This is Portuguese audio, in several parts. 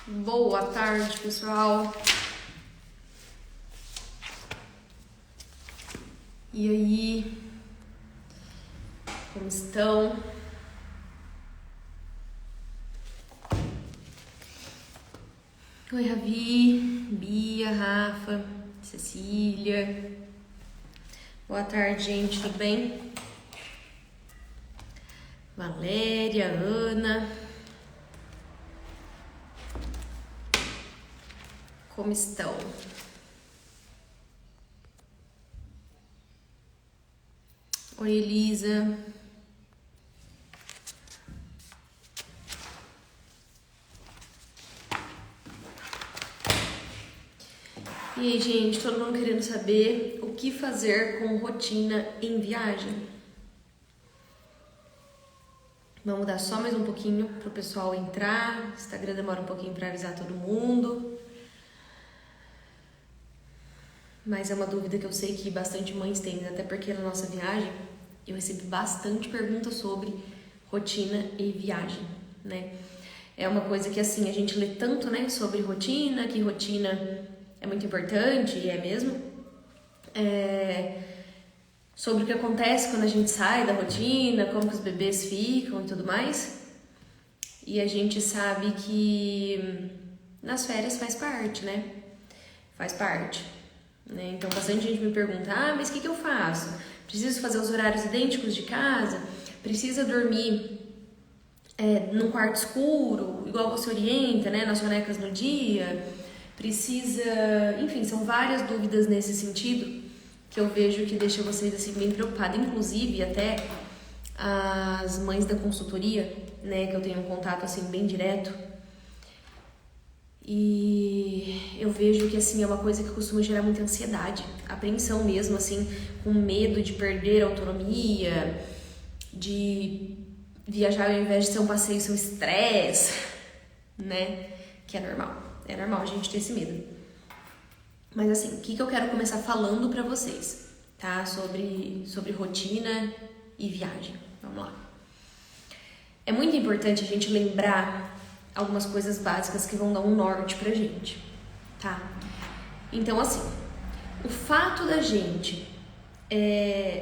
Boa tarde, pessoal. E aí? Como estão? Oi, Ravi, Bia, Rafa, Cecília. Boa tarde, gente, tudo bem? Valéria, Ana. Como estão? Oi, Elisa. E aí, gente, todo mundo querendo saber o que fazer com rotina em viagem? Vamos dar só mais um pouquinho pro pessoal entrar. O Instagram demora um pouquinho para avisar todo mundo. Mas é uma dúvida que eu sei que bastante mães têm, até porque na nossa viagem eu recebi bastante perguntas sobre rotina e viagem, né? É uma coisa que assim, a gente lê tanto, né, sobre rotina, que rotina é muito importante, e é mesmo. Sobre o que acontece quando a gente sai da rotina, como que os bebês ficam e tudo mais. E a gente sabe que nas férias faz parte, né? Faz parte. Né? Então, bastante gente me pergunta, mas o que eu faço? Preciso fazer os horários idênticos de casa? Precisa dormir num quarto escuro, igual você orienta, né? Nas sonecas no dia? Precisa... Enfim, são várias dúvidas nesse sentido que eu vejo que deixa vocês assim bem preocupados. Inclusive, até as mães da consultoria, né? Que eu tenho um contato assim bem direto. E eu vejo que assim é uma coisa que costuma gerar muita ansiedade, apreensão mesmo, assim, com medo de perder a autonomia, de viajar ao invés de ser um passeio, ser um estresse, né? Que é normal a gente ter esse medo. Mas assim, o que eu quero começar falando pra vocês, tá? Sobre rotina e viagem. Vamos lá. É muito importante a gente lembrar algumas coisas básicas que vão dar um norte pra gente, tá? Então, assim, o fato da gente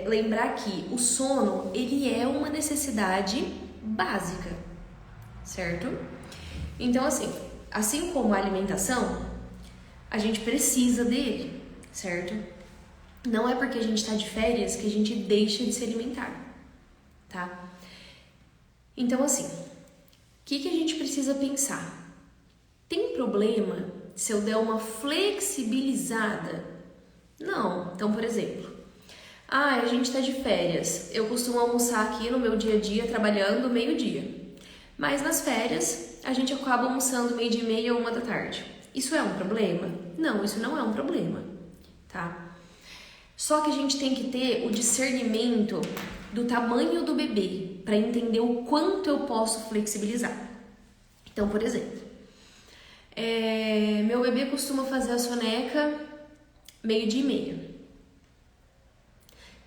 lembrar que o sono, ele é uma necessidade básica, certo? Então, assim como a alimentação, a gente precisa dele, certo? Não é porque a gente tá de férias que a gente deixa de se alimentar, tá? Então, assim, o que a gente precisa pensar? Tem problema se eu der uma flexibilizada? Não. Então, por exemplo, a gente tá de férias, eu costumo almoçar aqui no meu dia a dia trabalhando meio-dia. Mas nas férias, a gente acaba almoçando 12:30 ou 1 da tarde. Isso é um problema? Não, isso não é um problema, tá? Só que a gente tem que ter o discernimento do tamanho do bebê para entender o quanto eu posso flexibilizar. Então, por exemplo, meu bebê costuma fazer a soneca 12:30.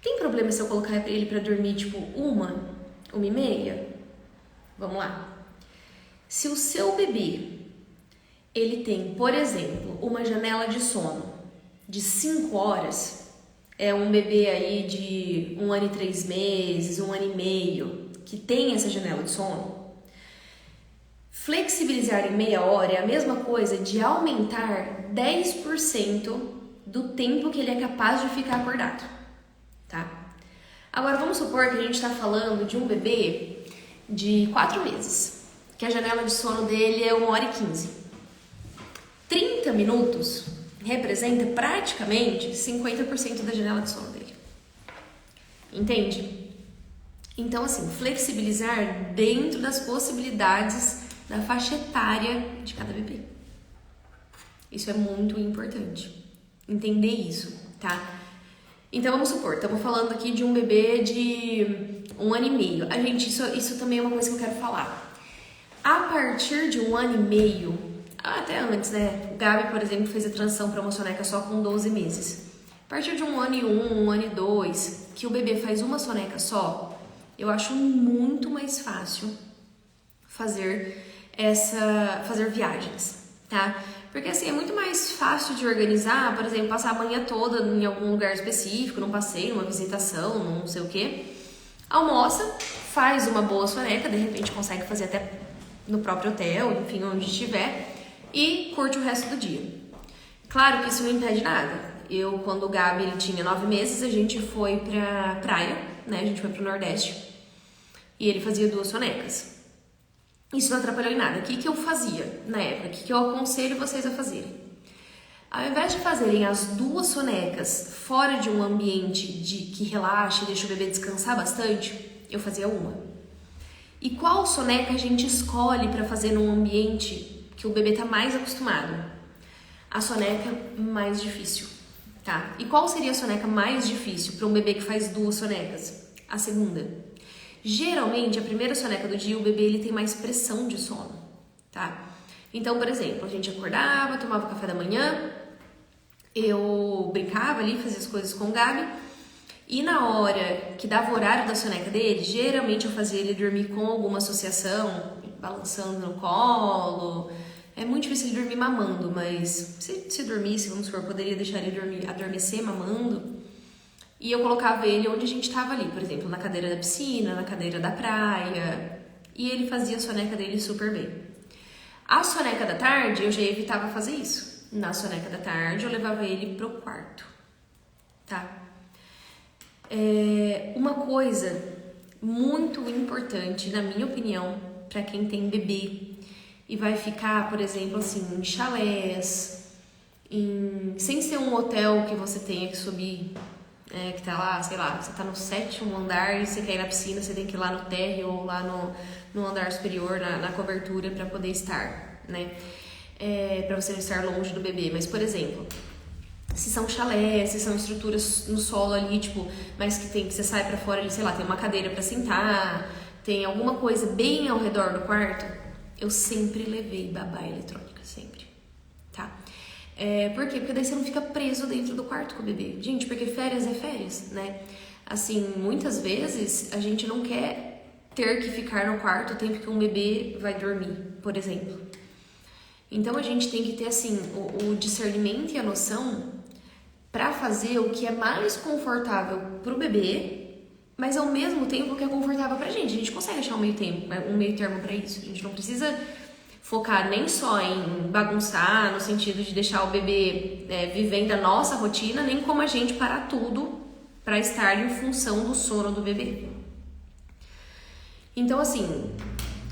Tem problema se eu colocar ele para dormir tipo 1:30? Vamos lá. Se o seu bebê ele tem, por exemplo, uma janela de sono de 5 horas, é um bebê aí de 1 ano e 3 meses, 1 ano e meio, que tem essa janela de sono, flexibilizar em meia hora é a mesma coisa de aumentar 10% do tempo que ele é capaz de ficar acordado, tá? Agora vamos supor que a gente está falando de um bebê de 4 meses, que a janela de sono dele é 1h15. 30 minutos representa praticamente 50% da janela de sono dele. Entende? Então, assim, flexibilizar dentro das possibilidades da faixa etária de cada bebê. Isso é muito importante. Entender isso, tá? Então, vamos supor, estamos falando aqui de um bebê de 1 ano e meio. Isso também é uma coisa que eu quero falar. A partir de 1 ano e meio, até antes, né? O Gabi, por exemplo, fez a transição para uma soneca só com 12 meses. A partir de 1 ano e 1, 1 ano e 2, que o bebê faz uma soneca só, eu acho muito mais fácil fazer viagens, tá? Porque assim, é muito mais fácil de organizar, por exemplo, passar a manhã toda em algum lugar específico, num passeio, numa visitação, não sei o quê. Almoça, faz uma boa soneca, de repente consegue fazer até no próprio hotel, enfim, onde estiver, e curte o resto do dia. Claro que isso não impede nada. Quando o Gabi ele tinha 9 meses, a gente foi pra praia, né? A gente foi pro Nordeste. E ele fazia 2 sonecas. Isso não atrapalhou em nada. O que eu fazia na época? O que eu aconselho vocês a fazerem? Ao invés de fazerem as 2 sonecas fora de um ambiente que relaxa e deixa o bebê descansar bastante, eu fazia uma. E qual soneca a gente escolhe para fazer num ambiente que o bebê está mais acostumado? A soneca mais difícil, tá? E qual seria a soneca mais difícil para um bebê que faz 2 sonecas? A segunda. Geralmente, a primeira soneca do dia, o bebê ele tem mais pressão de sono, tá? Então, por exemplo, a gente acordava, tomava café da manhã, eu brincava ali, fazia as coisas com o Gabi, e na hora que dava o horário da soneca dele, geralmente eu fazia ele dormir com alguma associação, balançando no colo. É muito difícil ele dormir mamando, mas se dormisse, vamos supor, eu poderia deixar ele adormecer mamando. E eu colocava ele onde a gente estava ali, por exemplo, na cadeira da piscina, na cadeira da praia. E ele fazia a soneca dele super bem. A soneca da tarde, eu já evitava fazer isso. Na soneca da tarde, eu levava ele pro quarto, tá? Uma coisa muito importante, na minha opinião, para quem tem bebê e vai ficar, por exemplo, assim, em chalés, sem ser um hotel que você tenha que subir, que tá lá, sei lá, você tá no 7º andar e você quer ir na piscina, você tem que ir lá no térreo ou lá no andar superior, na cobertura, para poder estar, né? Para você não estar longe do bebê. Mas, por exemplo, se são chalés, se são estruturas no solo ali, tipo, mas que você sai pra fora ali, sei lá, tem uma cadeira pra sentar, tem alguma coisa bem ao redor do quarto, eu sempre levei babá eletrônica, sempre, tá? Por quê? Porque daí você não fica preso dentro do quarto com o bebê. Gente, porque férias é férias, né? Assim, muitas vezes a gente não quer ter que ficar no quarto o tempo que um bebê vai dormir, por exemplo. Então a gente tem que ter, assim, o discernimento e a noção para fazer o que é mais confortável pro bebê, mas ao mesmo tempo que é confortável pra gente. A gente consegue achar um meio termo para isso. A gente não precisa focar nem só em bagunçar, no sentido de deixar o bebê vivendo a nossa rotina, nem como a gente parar tudo para estar em função do sono do bebê. Então, assim,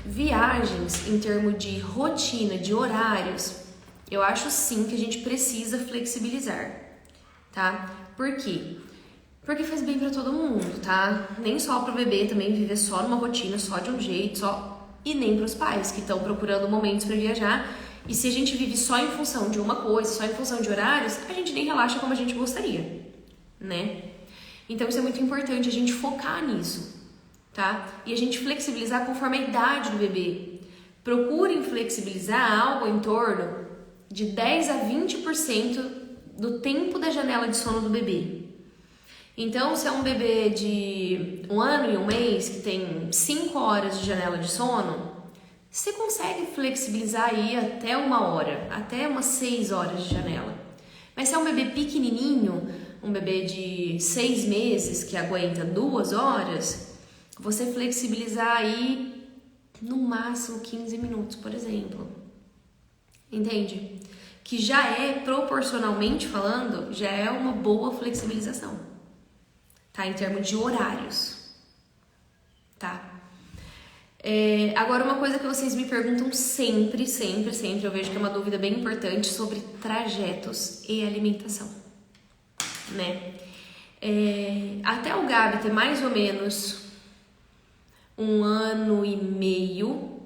viagens em termos de rotina, de horários, eu acho sim que a gente precisa flexibilizar, tá? Por quê? Porque faz bem para todo mundo, tá? Nem só pro bebê também viver só numa rotina, só de um jeito, e nem para os pais que estão procurando momentos para viajar. E se a gente vive só em função de uma coisa, só em função de horários, a gente nem relaxa como a gente gostaria, né? Então isso é muito importante, a gente focar nisso, tá? E a gente flexibilizar conforme a idade do bebê. Procurem flexibilizar algo em torno de 10 a 20% do tempo da janela de sono do bebê. Então, se é um bebê de 1 ano e 1 mês, que tem 5 horas de janela de sono, você consegue flexibilizar aí até 1 hora, até umas 6 horas de janela. Mas se é um bebê pequenininho, um bebê de 6 meses, que aguenta 2 horas, você flexibilizar aí no máximo 15 minutos, por exemplo. Entende? Que já é, proporcionalmente falando, já é uma boa flexibilização. Tá? Em termos de horários, tá? Agora, uma coisa que vocês me perguntam sempre, eu vejo que é uma dúvida bem importante sobre trajetos e alimentação, né? Até o Gabi ter mais ou menos 1 ano e meio,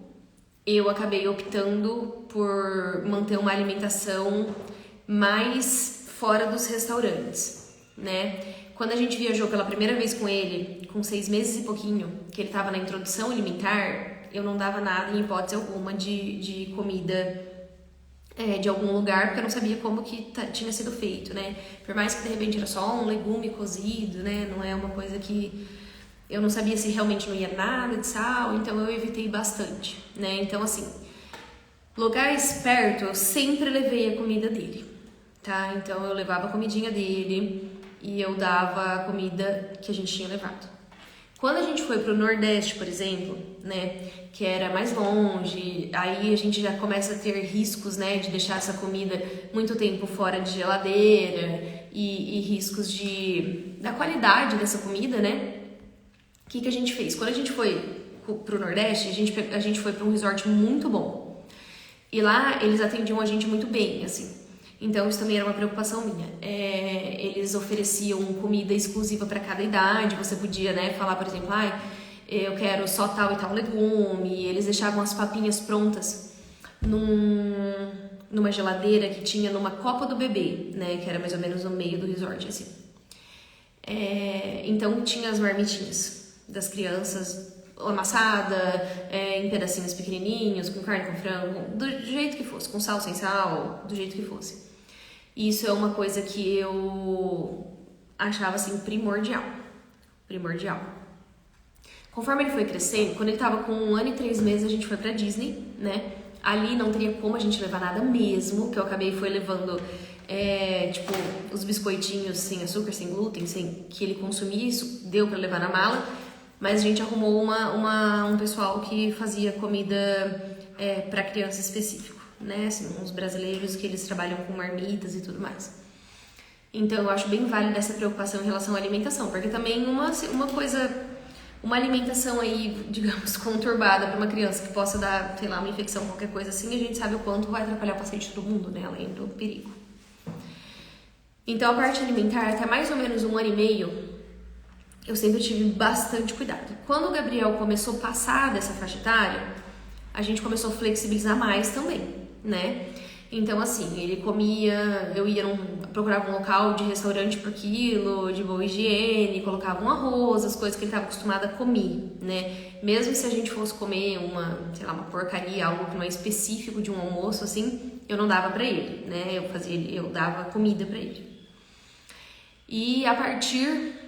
eu acabei optando por manter uma alimentação mais fora dos restaurantes, né? Quando a gente viajou pela primeira vez com ele, com 6 meses e pouquinho, que ele estava na introdução alimentar, eu não dava nada, em hipótese alguma, de comida de algum lugar, porque eu não sabia como que tinha sido feito, né? Por mais que de repente era só um legume cozido, né? Não é uma coisa que eu não sabia se realmente não ia nada de sal, então eu evitei bastante, né? Então, assim, Lugares perto, eu sempre levei a comida dele, tá? Então eu levava a comidinha dele e eu dava a comida que a gente tinha levado. Quando a gente foi pro Nordeste, por exemplo, né, que era mais longe, aí a gente já começa a ter riscos, né, de deixar essa comida muito tempo fora de geladeira e riscos da qualidade dessa comida, né? O que a gente fez? Quando a gente foi pro Nordeste, a gente foi para um resort muito bom. E lá eles atendiam a gente muito bem, assim. Então isso também era uma preocupação minha. Eles ofereciam comida exclusiva para cada idade. Você podia, né, falar, por exemplo, eu quero só tal e tal legume. Eles deixavam as papinhas prontas numa geladeira que tinha numa copa do bebê, né, que era mais ou menos no meio do resort, assim. Então tinha as marmitinhas das crianças amassada, em pedacinhos pequenininhos, com carne, com frango, do jeito que fosse, com sal, sem sal, do jeito que fosse. Isso é uma coisa que eu achava, assim, primordial. Conforme ele foi crescendo, quando ele tava com 1 ano e 3 meses, a gente foi pra Disney, né? Ali não teria como a gente levar nada mesmo, que eu acabei levando, os biscoitinhos sem açúcar, sem glúten, que ele consumia, isso deu pra levar na mala. Mas a gente arrumou um pessoal que fazia comida para criança específico, né? Assim, uns brasileiros que eles trabalham com marmitas e tudo mais. Então eu acho bem válida essa preocupação em relação à alimentação, porque também uma alimentação aí, digamos, conturbada para uma criança que possa dar, sei lá, uma infecção, qualquer coisa assim, a gente sabe o quanto vai atrapalhar o passeio de todo mundo, né? Além do perigo. Então a parte alimentar, até mais ou menos 1 ano e meio, eu sempre tive bastante cuidado. Quando o Gabriel começou a passar dessa faixa etária, a gente começou a flexibilizar mais também, né? Então, assim, ele comia, procurava um local de restaurante por quilo, de boa higiene, colocava um arroz, as coisas que ele estava acostumado a comer, né? Mesmo se a gente fosse comer uma porcaria, algo que não é específico de um almoço, assim, eu não dava pra ele, né? Eu dava comida pra ele. E a partir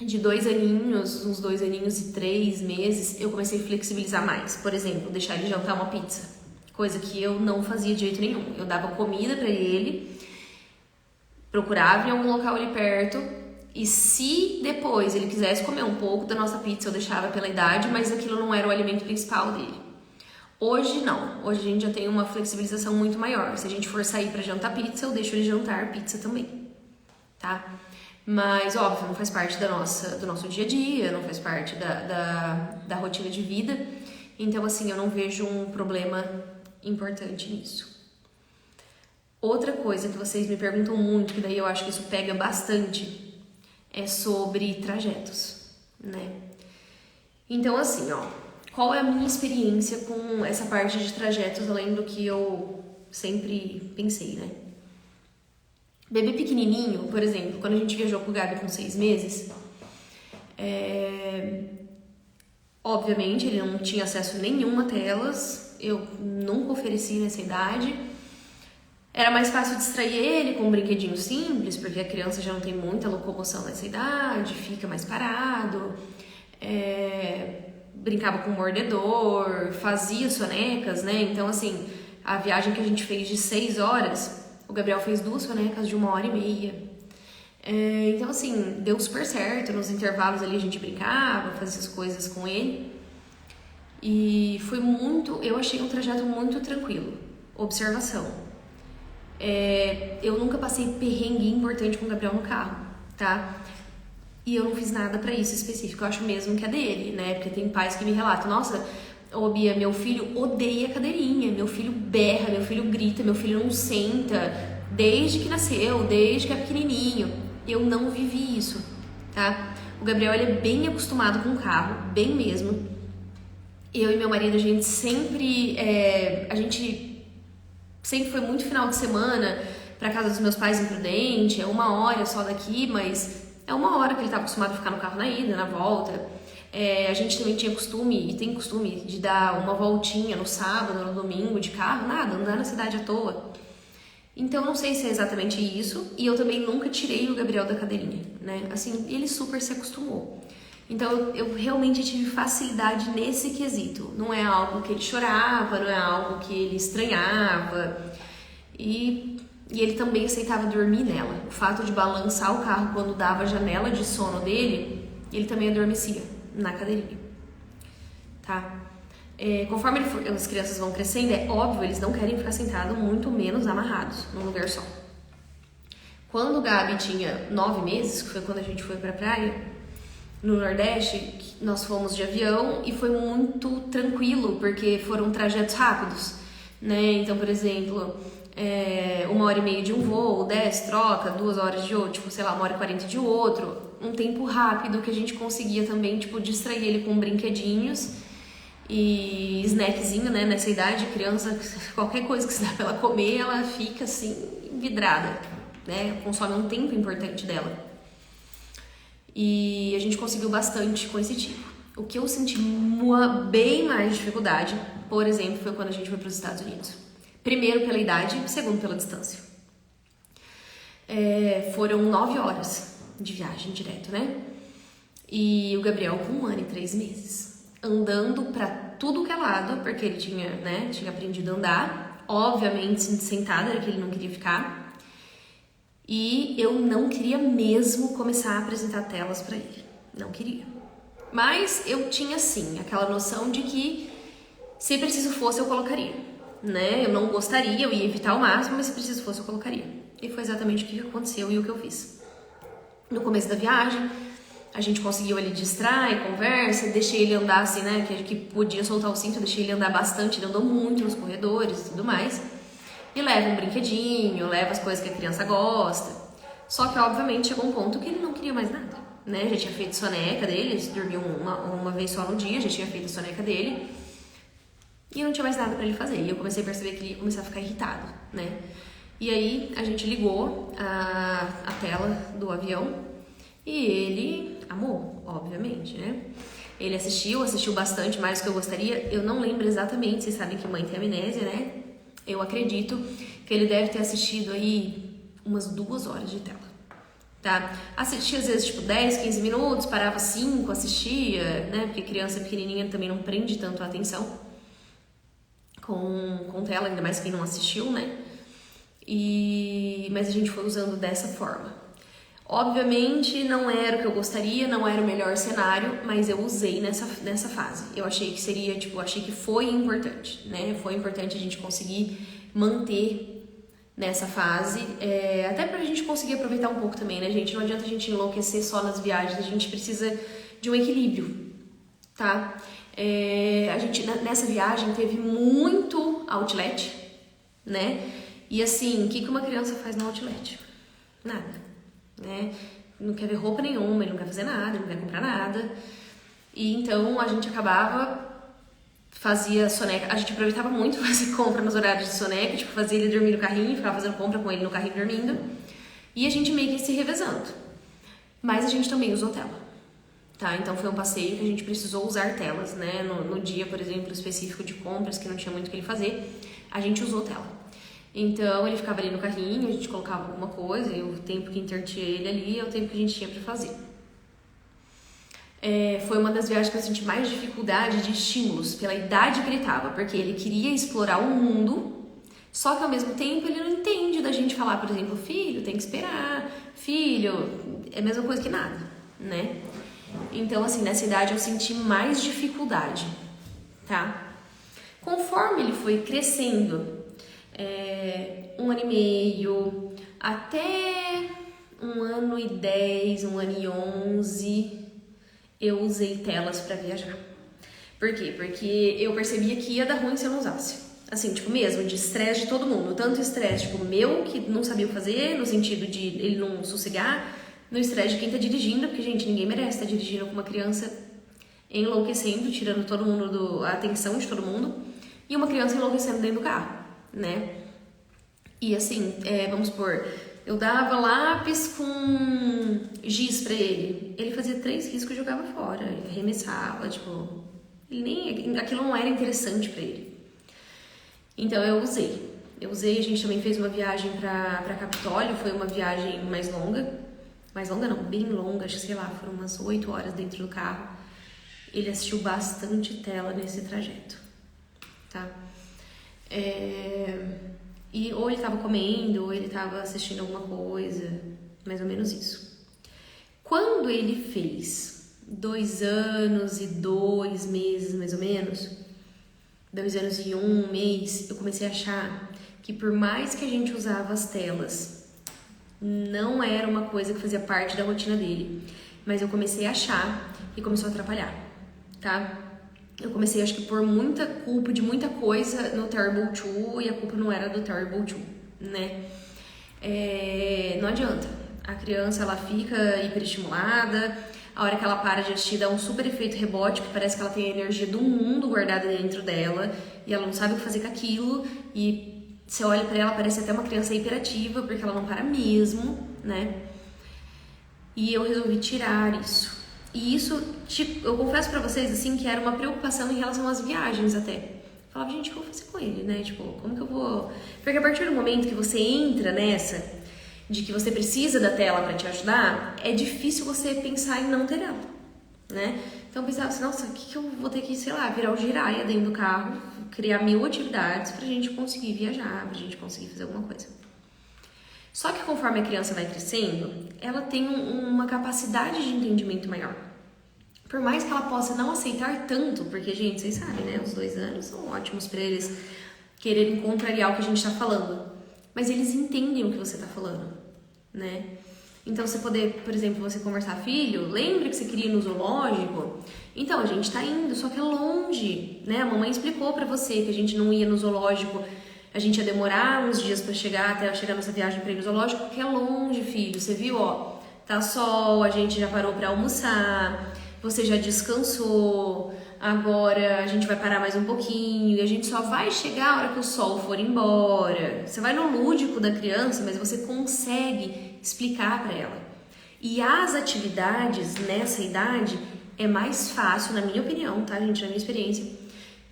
de 2 aninhos, uns 2 aninhos e 3 meses, eu comecei a flexibilizar mais. Por exemplo, deixar ele jantar uma pizza, coisa que eu não fazia de jeito nenhum. Eu dava comida pra ele, procurava em algum local ali perto, e se depois ele quisesse comer um pouco da nossa pizza, eu deixava pela idade, mas aquilo não era o alimento principal dele. Hoje não, hoje a gente já tem uma flexibilização muito maior. Se a gente for sair pra jantar pizza, eu deixo ele jantar pizza também, tá? Mas, óbvio, não faz parte do nosso dia a dia, não faz parte da rotina de vida. Então, assim, eu não vejo um problema importante nisso. Outra coisa que vocês me perguntam muito, que daí eu acho que isso pega bastante, é sobre trajetos, né? Então, assim, qual é a minha experiência com essa parte de trajetos, além do que eu sempre pensei, né? Bebê pequenininho, por exemplo, quando a gente viajou com o Gabi com 6 meses, obviamente ele não tinha acesso nenhum a telas, eu nunca ofereci nessa idade. Era mais fácil distrair ele com um brinquedinho simples, porque a criança já não tem muita locomoção nessa idade, fica mais parado, brincava com mordedor, fazia sonecas, né? Então, assim, a viagem que a gente fez de 6 horas... O Gabriel fez 2 sonecas de 1h30. Então, assim, deu super certo. Nos intervalos ali a gente brincava, fazia essas coisas com ele. E eu achei um trajeto muito tranquilo. Observação. Eu nunca passei perrengue importante com o Gabriel no carro, tá? E eu não fiz nada pra isso específico. Eu acho mesmo que é dele, né? Porque tem pais que me relatam, nossa... Ô Bia, meu filho odeia cadeirinha, meu filho berra, meu filho grita, meu filho não senta, desde que nasceu, desde que é pequenininho. Eu não vivi isso, tá? O Gabriel, ele é bem acostumado com o carro, bem mesmo. Eu e meu marido, a gente sempre foi muito final de semana pra casa dos meus pais em Prudente, é 1 hora só daqui, mas é 1 hora que ele tá acostumado a ficar no carro na ida, na volta. A gente também tinha costume, e tem costume, de dar uma voltinha no sábado, no domingo, de carro, andar na cidade à toa. Então, não sei se é exatamente isso, e eu também nunca tirei o Gabriel da cadeirinha, né? Assim, ele super se acostumou. Então eu realmente tive facilidade nesse quesito. Não é algo que ele chorava, não é algo que ele estranhava. E ele também aceitava dormir nela. O fato de balançar o carro quando dava a janela de sono dele, ele também adormecia na cadeirinha, tá? Conforme as crianças vão crescendo, é óbvio, eles não querem ficar sentados, muito menos amarrados num lugar só. Quando o Gabi tinha 9 meses, que foi quando a gente foi pra praia, no Nordeste, nós fomos de avião e foi muito tranquilo, porque foram trajetos rápidos, né? Então, por exemplo, 1h30 de um voo, 10, troca, 2 horas de outro, tipo, sei lá, 1h40 de outro. Um tempo rápido que a gente conseguia também, tipo, distrair ele com brinquedinhos e snackzinho, né? Nessa idade, criança, qualquer coisa que se dá pra ela comer, ela fica assim, vidrada, né? Consome um tempo importante dela. E a gente conseguiu bastante com esse tipo. O que eu senti bem mais dificuldade, por exemplo, foi quando a gente foi para os Estados Unidos. Primeiro pela idade, segundo pela distância. Foram 9 horas de viagem direto, né? E o Gabriel com 1 ano e 3 meses. Andando pra tudo que é lado, porque ele tinha aprendido a andar. Obviamente, sentado, era que ele não queria ficar. E eu não queria mesmo começar a apresentar telas pra ele. Não queria. Mas eu tinha, sim, aquela noção de que se preciso fosse, eu colocaria. Né? Eu não gostaria, eu ia evitar ao máximo, mas se preciso fosse, eu colocaria. E foi exatamente o que aconteceu e o que eu fiz. No começo da viagem, a gente conseguiu ali distrair, conversa, deixei ele andar assim, né, que podia soltar o cinto, deixei ele andar bastante, ele andou muito nos corredores e tudo mais. E leva um brinquedinho, leva as coisas que a criança gosta. Só que, obviamente, chegou um ponto que ele não queria mais nada, né? Já tinha feito soneca dele, ele dormiu uma vez só no dia, já tinha feito a soneca dele. E não tinha mais nada pra ele fazer. E eu comecei a perceber que ele ia começar a ficar irritado, né? E aí, a gente ligou a tela do avião e ele amou, obviamente, né? Ele assistiu bastante, mais do que eu gostaria. Eu não lembro exatamente, vocês sabem que mãe tem amnésia, né? Eu acredito que ele deve ter assistido aí umas 2 horas de tela, tá? Assistia às vezes tipo 10, 15 minutos, parava 5, assistia, né? Porque criança pequenininha também não prende tanto a atenção com tela, ainda mais quem não assistiu, né? Mas a gente foi usando dessa forma. Obviamente não era o que eu gostaria, não era o melhor cenário, mas eu usei nessa fase. Eu achei que seria, achei que foi importante, né? Foi importante a gente conseguir manter nessa fase, até pra gente conseguir aproveitar um pouco também, né, gente? Não adianta a gente enlouquecer só nas viagens, a gente precisa de um equilíbrio, tá? A gente, nessa viagem, teve muito outlet, né? E assim, o que uma criança faz no outlet? Nada. Né? Não quer ver roupa nenhuma, ele não quer fazer nada, ele não quer comprar nada. E então a gente fazia soneca, a gente aproveitava muito fazer compra nos horários de soneca, tipo, fazia ele dormir no carrinho, ficava fazendo compra com ele no carrinho dormindo. E a gente meio que se revezando. Mas a gente também usou tela, tá? Então foi um passeio que a gente precisou usar telas, né? No dia, por exemplo, específico de compras, que não tinha muito o que ele fazer, a gente usou tela. Então ele ficava ali no carrinho, a gente colocava alguma coisa, e o tempo que intertia ele ali é o tempo que a gente tinha pra fazer. Foi uma das viagens que eu senti mais dificuldade de estímulos, pela idade que ele tava, porque ele queria explorar o mundo, só que ao mesmo tempo ele não entende da gente falar, por exemplo, filho, tem que esperar, filho, é a mesma coisa que nada, né? Então, assim, nessa idade eu senti mais dificuldade, tá? Conforme ele foi crescendo, 1 ano e meio, até 1 ano e 10, 1 ano e 11, eu usei telas pra viajar. Por quê? Porque eu percebia que ia dar ruim se eu não usasse. Assim, tipo, mesmo, de estresse de todo mundo. Tanto estresse, tipo, meu, que não sabia o que fazer, no sentido de ele não sossegar, no estresse de quem tá dirigindo, porque, gente, ninguém merece estar dirigindo com uma criança enlouquecendo, tirando todo mundo, a atenção de todo mundo, e uma criança enlouquecendo dentro do carro, né? E assim, vamos supor, eu dava lápis com giz pra ele. Ele fazia 3 riscos e jogava fora, ele arremessava, tipo, aquilo não era interessante pra ele. Então eu usei, a gente também fez uma viagem pra Capitólio, foi uma viagem mais longa. mais longa não, bem longa, acho que sei lá, foram umas 8 horas dentro do carro. Ele assistiu bastante tela nesse trajeto, tá? E ou ele tava comendo, ou ele tava assistindo alguma coisa, mais ou menos isso. Quando ele fez 2 anos e 2 meses, mais ou menos, 2 anos e 1 mês, eu comecei a achar que por mais que a gente usava as telas, não era uma coisa que fazia parte da rotina dele. Mas eu comecei a achar que começou a atrapalhar, tá? Eu comecei, acho que por muita culpa de muita coisa no Terrible 2 e a culpa não era do Terrible 2, né? Não adianta. A criança, ela fica hiperestimulada, a hora que ela para de assistir dá um super efeito rebote, que parece que ela tem a energia do mundo guardada dentro dela e ela não sabe o que fazer com aquilo, e você olha pra ela, parece até uma criança hiperativa, porque ela não para mesmo, né? E eu resolvi tirar isso. E isso, tipo, eu confesso pra vocês, assim, que era uma preocupação em relação às viagens até. Eu falava, gente, o que eu vou fazer com ele, né? Tipo, como que eu vou... Porque a partir do momento que você entra nessa, de que você precisa da tela pra te ajudar, é difícil você pensar em não ter ela, né? Então eu pensava assim, nossa, o que eu vou ter que, sei lá, virar o giraia dentro do carro, criar 1000 atividades pra gente conseguir viajar, pra gente conseguir fazer alguma coisa. Só que conforme a criança vai crescendo, ela tem uma capacidade de entendimento maior. Por mais que ela possa não aceitar tanto, porque, gente, vocês sabem, né? Os 2 anos são ótimos pra eles quererem contrariar o que a gente tá falando. Mas eles entendem o que você tá falando, né? Então, você poder, por exemplo, você conversar, filho, lembra que você queria ir no zoológico? Então, a gente tá indo, só que é longe, né? A mamãe explicou pra você que a gente não ia no zoológico, a gente ia demorar uns dias pra chegar, até chegar nossa viagem pra ir no zoológico, porque é longe, filho. Você viu, ó, tá sol, a gente já parou pra almoçar, você já descansou, agora a gente vai parar mais um pouquinho e a gente só vai chegar a hora que o sol for embora. Você vai no lúdico da criança, mas você consegue explicar pra ela. E as atividades nessa idade é mais fácil, na minha opinião, tá, gente, na minha experiência,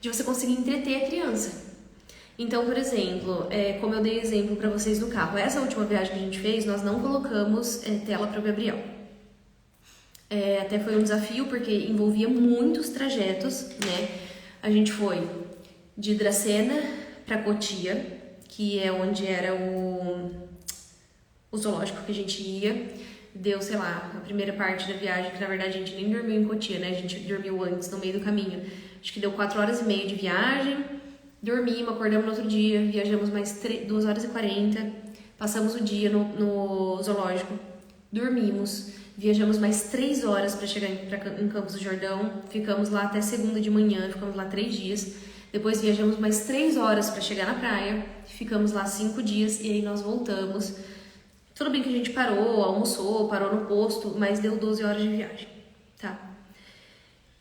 de você conseguir entreter a criança. Então, por exemplo, como eu dei exemplo pra vocês no carro, essa última viagem que a gente fez, nós não colocamos tela pro Gabriel. Até foi um desafio, porque envolvia muitos trajetos, né? A gente foi de Dracena pra Cotia, que é onde era o zoológico que a gente ia. Deu, sei lá, a primeira parte da viagem, que na verdade a gente nem dormiu em Cotia, né? A gente dormiu antes, no meio do caminho. Acho que deu 4 horas e meia de viagem. Dormimos, acordamos no outro dia, viajamos mais 2 horas e 40, passamos o dia no zoológico, dormimos, viajamos mais 3 horas para chegar em Campos do Jordão, ficamos lá até segunda de manhã, ficamos lá 3 dias, depois viajamos mais 3 horas para chegar na praia, ficamos lá 5 dias e aí nós voltamos. Tudo bem que a gente parou, almoçou, parou no posto, mas deu 12 horas de viagem, tá?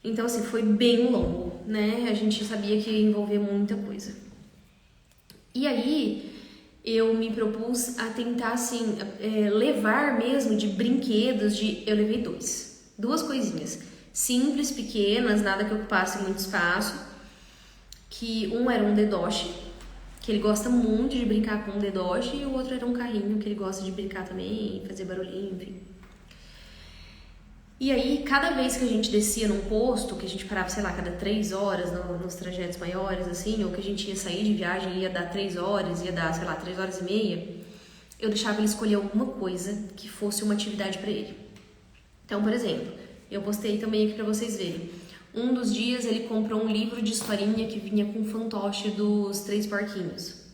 Então, assim, foi bem longo, né? A gente sabia que ia envolver muita coisa. E aí, eu me propus a tentar, assim, levar mesmo de brinquedos, eu levei 2 coisinhas. Simples, pequenas, nada que ocupasse muito espaço. Que um era um dedoche, que ele gosta muito de brincar com um dedoche, e o outro era um carrinho, que ele gosta de brincar também, fazer barulhinho, enfim. E aí, cada vez que a gente descia num posto, que a gente parava, sei lá, cada 3 horas nos trajetos maiores, assim, ou que a gente ia sair de viagem e ia dar 3 horas, ia dar, sei lá, 3 horas e meia, eu deixava ele escolher alguma coisa que fosse uma atividade pra ele. Então, por exemplo, eu postei também aqui pra vocês verem. Um dos dias ele comprou um livro de historinha que vinha com o fantoche dos 3 porquinhos.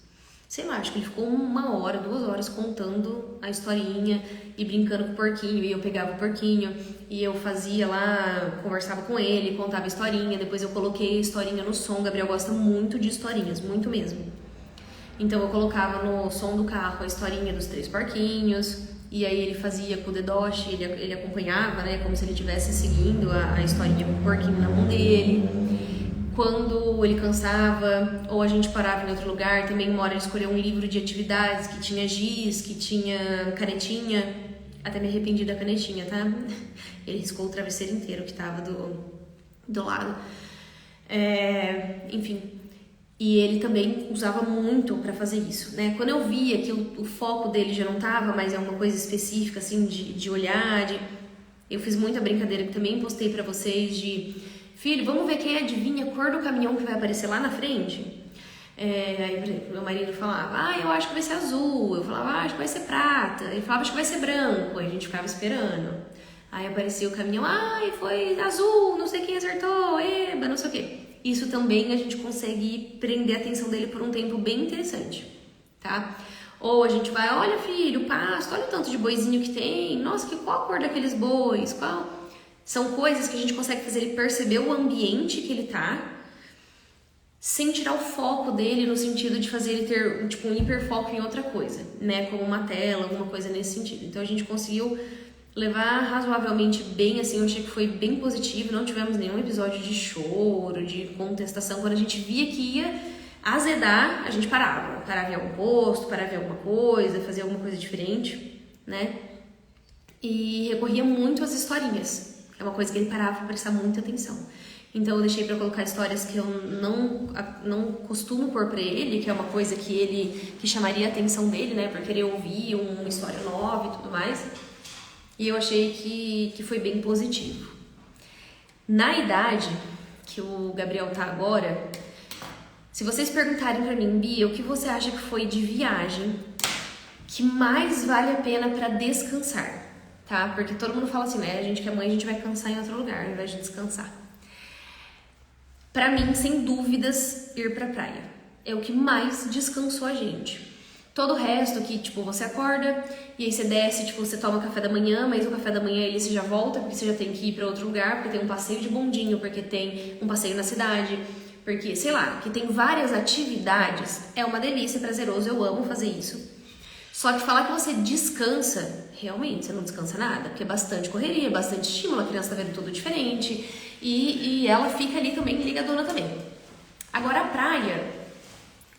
Sei lá, acho que ele ficou 1 hora, 2 horas contando a historinha e brincando com o porquinho. E eu pegava o porquinho e eu fazia lá, conversava com ele, contava a historinha. Depois eu coloquei a historinha no som. O Gabriel gosta muito de historinhas, muito mesmo. Então eu colocava no som do carro a historinha dos 3 porquinhos. E aí ele fazia com o dedoche, ele acompanhava, né? Como se ele estivesse seguindo a historinha com o porquinho na mão dele. Quando ele cansava, ou a gente parava em outro lugar, também uma hora ele escolheu um livro de atividades que tinha giz, que tinha canetinha. Até me arrependi da canetinha, tá? Ele riscou o travesseiro inteiro que tava do lado. Enfim. E ele também usava muito pra fazer isso, né? Quando eu via que o foco dele já não tava mais em alguma coisa específica, assim, de olhar, eu fiz muita brincadeira que também postei pra vocês de... Filho, vamos ver quem adivinha a cor do caminhão que vai aparecer lá na frente? Aí, por exemplo, meu marido falava, eu acho que vai ser azul. Eu falava, acho que vai ser prata. Ele falava, acho que vai ser branco. Aí a gente ficava esperando. Aí aparecia o caminhão, foi azul, não sei quem acertou, eba, não sei o quê. Isso também a gente consegue prender a atenção dele por um tempo bem interessante, tá? Ou a gente vai, olha filho, pasto, olha o tanto de boizinho que tem, nossa, qual a cor daqueles bois, qual... São coisas que a gente consegue fazer ele perceber o ambiente que ele tá, sem tirar o foco dele no sentido de fazer ele ter, tipo, um hiperfoco em outra coisa, né? Como uma tela, alguma coisa nesse sentido. Então a gente conseguiu levar razoavelmente bem, assim, eu achei que foi bem positivo, não tivemos nenhum episódio de choro, de contestação. Quando a gente via que ia azedar, a gente parava em algum posto, parava em alguma coisa, fazia alguma coisa diferente, né? E recorria muito às historinhas, que é uma coisa que ele parava para prestar muita atenção. Então eu deixei para colocar histórias que eu não costumo pôr para ele, que é uma coisa que chamaria a atenção dele, né, por querer ouvir uma história nova e tudo mais. E eu achei que foi bem positivo. Na idade que o Gabriel tá agora, se vocês perguntarem para mim, Bia, o que você acha que foi de viagem que mais vale a pena para descansar, tá? Porque todo mundo fala assim, né, a gente que é mãe, a gente vai cansar em outro lugar, ao invés de descansar. Pra mim, sem dúvidas, ir pra praia. É o que mais descansou a gente. Todo o resto que, tipo, você acorda e aí você desce, tipo, você toma café da manhã, mas o café da manhã aí você já volta, porque você já tem que ir pra outro lugar, porque tem um passeio de bondinho, porque tem um passeio na cidade, porque, sei lá, que tem várias atividades. É uma delícia, é prazeroso, eu amo fazer isso. Só que falar que você descansa, realmente, você não descansa nada, porque é bastante correria, bastante estímulo, a criança tá vendo tudo diferente e ela fica ali também ligadona também. Agora a praia,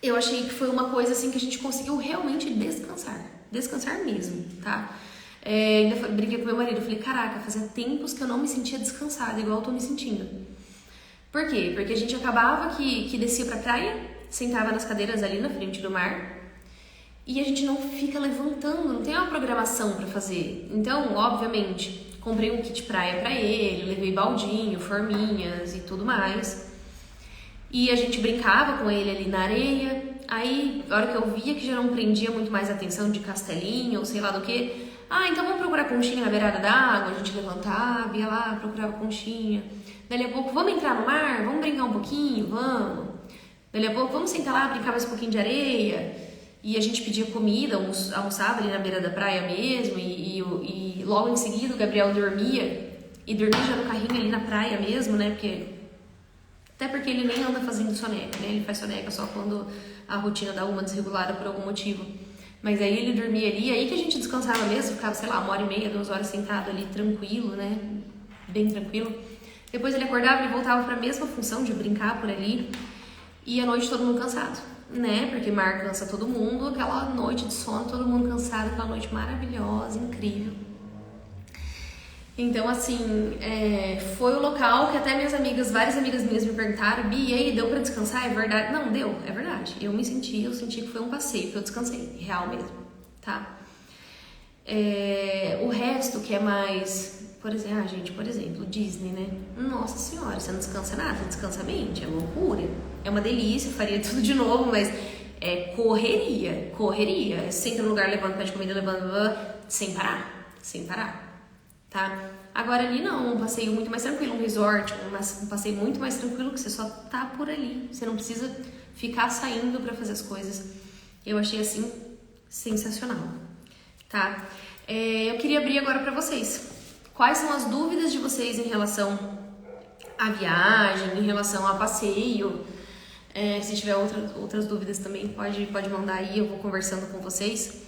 eu achei que foi uma coisa assim que a gente conseguiu realmente descansar mesmo, tá? Ainda briguei com meu marido, falei, caraca, fazia tempos que eu não me sentia descansada, igual eu tô me sentindo. Por quê? Porque a gente acabava que descia pra praia, sentava nas cadeiras ali na frente do mar, e a gente não fica levantando, não tem uma programação pra fazer. Então, obviamente, comprei um kit praia pra ele, levei baldinho, forminhas e tudo mais. E a gente brincava com ele ali na areia. Aí, a hora que eu via que já não prendia muito mais atenção de castelinho ou sei lá do que, então vamos procurar conchinha na beirada da água. A gente levantava, ia lá, procurava conchinha. Dali a pouco, vamos entrar no mar? Vamos brincar um pouquinho? Vamos. Dali a pouco, vamos sentar lá, brincar mais um pouquinho de areia. E a gente pedia comida, almoçava ali na beira da praia mesmo, e logo em seguida o Gabriel dormia, e dormia já no carrinho ali na praia mesmo, né, até porque ele nem anda fazendo soneca, né, ele faz soneca só quando a rotina dá uma desregulada por algum motivo. Mas aí ele dormia ali, aí que a gente descansava mesmo, ficava, sei lá, 1h30, 2 horas sentado ali, tranquilo, né, bem tranquilo. Depois ele acordava e voltava para a mesma função de brincar por ali, e à noite todo mundo cansado. Né, porque mar cansa todo mundo, aquela noite de sono, todo mundo cansado, aquela noite maravilhosa, incrível. Então, assim, foi o local que até várias amigas minhas me perguntaram, Bi, e aí, deu pra descansar? É verdade? Não, deu, é verdade. Eu senti que foi um passeio, que eu descansei, real mesmo, tá? O resto que é mais, por exemplo, Disney, né? Nossa senhora, você não descansa nada, você descansa a mente, é loucura. É uma delícia, faria tudo de novo, mas é correria. Senta no lugar, levando pé de comida, sem parar, tá? Agora ali não, um passeio muito mais tranquilo, um resort, um passeio muito mais tranquilo, que você só tá por ali. Você não precisa ficar saindo pra fazer as coisas. Eu achei, assim, sensacional, tá? Eu queria abrir agora pra vocês. Quais são as dúvidas de vocês em relação à viagem, em relação a passeio? Se tiver outras dúvidas também, pode mandar aí, eu vou conversando com vocês.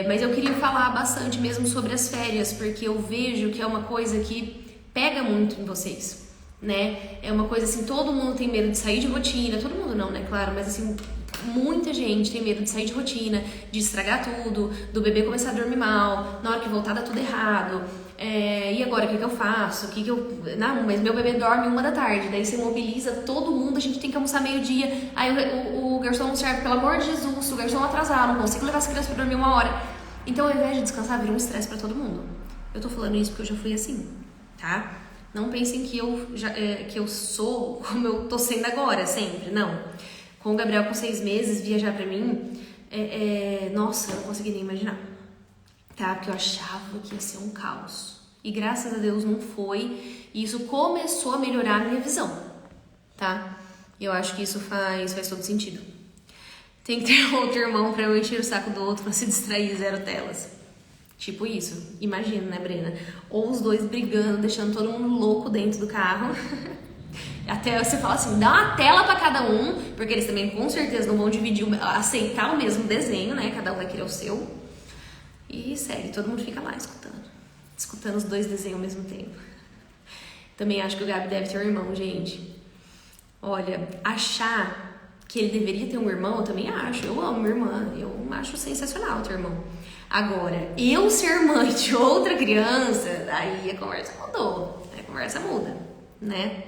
Mas eu queria falar bastante mesmo sobre as férias, porque eu vejo que é uma coisa que pega muito em vocês, né? É uma coisa assim, todo mundo tem medo de sair de rotina, todo mundo não, né, claro, mas assim, Muita gente tem medo de sair de rotina, de estragar tudo, do bebê começar a dormir mal, na hora que voltar dá tudo errado. E agora, o que eu faço? Não, mas meu bebê dorme 1 da tarde, daí você mobiliza todo mundo, a gente tem que almoçar meio-dia, aí o garçom não serve, pelo amor de Jesus, se o garçom atrasar, não consigo levar essa criança pra dormir 1 hora. Então, ao invés de descansar, vira um estresse pra todo mundo. Eu tô falando isso porque eu já fui assim, tá? Não pensem que eu sou como eu tô sendo agora, sempre, não. Com o Gabriel com 6 meses, viajar pra mim, nossa, eu não consegui nem imaginar. Tá? Porque eu achava que ia ser um caos. E graças a Deus não foi. E isso começou a melhorar a minha visão, tá? E eu acho que isso faz todo sentido. Tem que ter outro irmão pra eu encher o saco do outro pra se distrair, 0 telas. Tipo isso. Imagina, né, Brena? Ou os dois brigando, deixando todo mundo louco dentro do carro. Até você fala assim, dá uma tela pra cada um, porque eles também com certeza não vão dividir, aceitar o mesmo desenho, né? Cada um vai querer o seu. E segue, todo mundo fica lá escutando os 2 desenhos ao mesmo tempo. Também acho que o Gabi deve ter um irmão, gente. Olha, achar que ele deveria ter um irmão, eu também acho. Eu amo minha irmã, eu acho sensacional ter irmão. Agora, eu ser mãe de outra criança, aí a conversa mudou. Aí a conversa muda, né?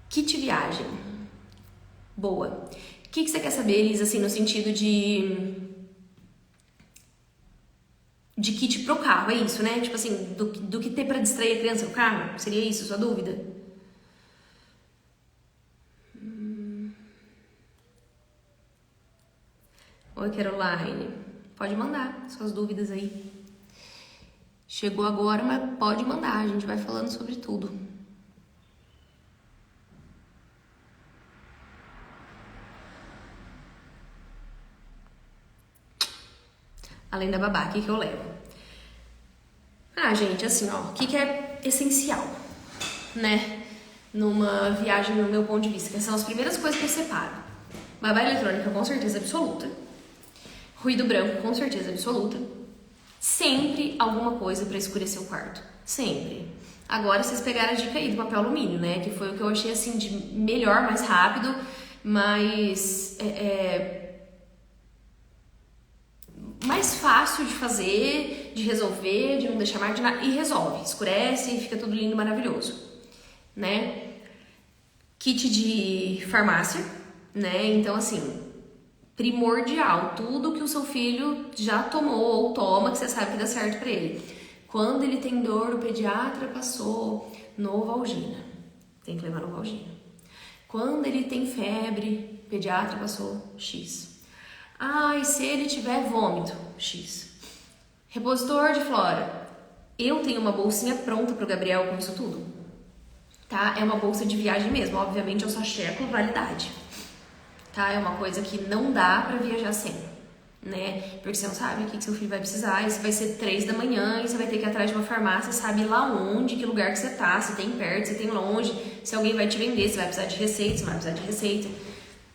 Kit viagem. Boa. O que você quer saber, Elisa, assim, no sentido de kit pro carro, é isso, né? Tipo assim, do que ter pra distrair a criança no carro? Seria isso a sua dúvida? Oi, Caroline. Pode mandar suas dúvidas aí. Chegou agora, mas pode mandar. A gente vai falando sobre tudo. Além da babá, o que eu levo? Gente, assim, ó, o que é essencial, né? Numa viagem, no meu ponto de vista, que são as primeiras coisas que eu separo. Babá eletrônica, com certeza absoluta. Ruído branco, com certeza absoluta. Sempre alguma coisa pra escurecer o quarto. Sempre. Agora, vocês pegaram a dica aí do papel alumínio, né? Que foi o que eu achei, assim, de melhor, mais rápido, mais... mais fácil de fazer, de resolver, de não deixar mais de nada. E resolve, escurece e fica tudo lindo, maravilhoso, né? Kit de farmácia, né? Então, assim, primordial. Tudo que o seu filho já tomou ou toma, que você sabe que dá certo pra ele. Quando ele tem dor, o pediatra passou Novalgina. Tem que levar Novalgina. Quando ele tem febre, o pediatra passou X. E se ele tiver vômito? X. Repositor de flora. Eu tenho uma bolsinha pronta pro Gabriel com isso tudo. Tá? É uma bolsa de viagem mesmo. Obviamente eu só checo validade. Tá? É uma coisa que não dá pra viajar sem. Né? Porque você não sabe o que seu filho vai precisar. E vai ser 3 da manhã e você vai ter que ir atrás de uma farmácia, sabe lá onde, que lugar que você tá, se tem perto, se tem longe, se alguém vai te vender, se vai precisar de receita, se vai precisar de receita.